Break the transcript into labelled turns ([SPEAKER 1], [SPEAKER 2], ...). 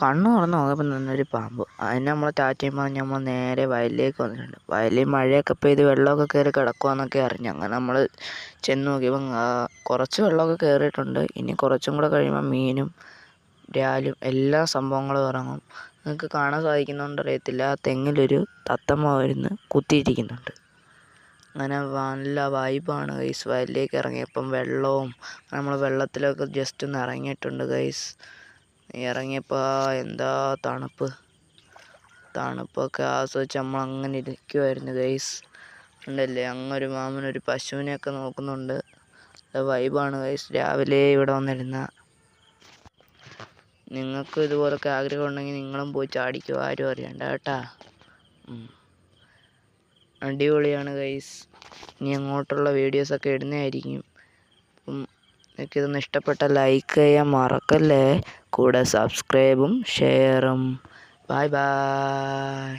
[SPEAKER 1] കണ്ണ് തുറന്ന് നോക്കിയപ്പോൾ നിന്നൊരു പാമ്പ്. അതിന് നമ്മൾ ടാറ്റയും പറഞ്ഞ് നമ്മൾ നേരെ വയലിലേക്ക് വന്നിട്ടുണ്ട്. വയലിൽ മഴയൊക്കെ പെയ്ത് വെള്ളമൊക്കെ കയറി കിടക്കുവാന്നൊക്കെ അറിഞ്ഞു. അങ്ങനെ നമ്മൾ ചെന്ന് നോക്കിയപ്പോൾ കുറച്ച് വെള്ളമൊക്കെ കയറിയിട്ടുണ്ട്. ഇനി കുറച്ചും കൂടെ കഴിയുമ്പോൾ മീനും ബ്രാലും എല്ലാ സംഭവങ്ങളും ഇറങ്ങും. നിങ്ങൾക്ക് കാണാൻ സാധിക്കുന്നുണ്ടോ അറിയത്തില്ല, ആ തെങ്ങിലൊരു തത്തമ്മ വരുന്ന് കുത്തിയിരിക്കുന്നുണ്ട്. അങ്ങനെ നല്ല വൈബാണ് ഗൈസ്. വയലിലേക്ക് ഇറങ്ങിയപ്പം വെള്ളവും നമ്മൾ വെള്ളത്തിലൊക്കെ ജസ്റ്റ് ഒന്ന് ഇറങ്ങിയിട്ടുണ്ട് ഗൈസ്. ഇറങ്ങിയപ്പോൾ എന്താ തണുപ്പൊക്കെ ആസ്വദിച്ച് നമ്മൾ അങ്ങനെ ഇരിക്കുമായിരുന്നു ഗൈസ്. ഉണ്ടല്ലേ, അങ്ങൊരു മാമനൊരു പശുവിനെയൊക്കെ നോക്കുന്നുണ്ട്. വൈബാണ് ഗൈസ്. രാവിലെ ഇവിടെ വന്നിരുന്ന നിങ്ങൾക്ക് ഇതുപോലൊക്കെ ആഗ്രഹം ഉണ്ടെങ്കിൽ നിങ്ങളും പോയി ചാടിക്കോ, ആരും അറിയണ്ട കേട്ടാ. അടിപൊളിയാണ് ഗൈസ്. ഇനി അങ്ങോട്ടുള്ള വീഡിയോസൊക്കെ ഇടുന്നതായിരിക്കും. അപ്പം എനിക്കിതൊന്ന് ഇഷ്ടപ്പെട്ട ലൈക്ക് ചെയ്യാൻ മറക്കല്ലേ. കൂടെ സബ്സ്ക്രൈബും ഷെയറും. Bye bye.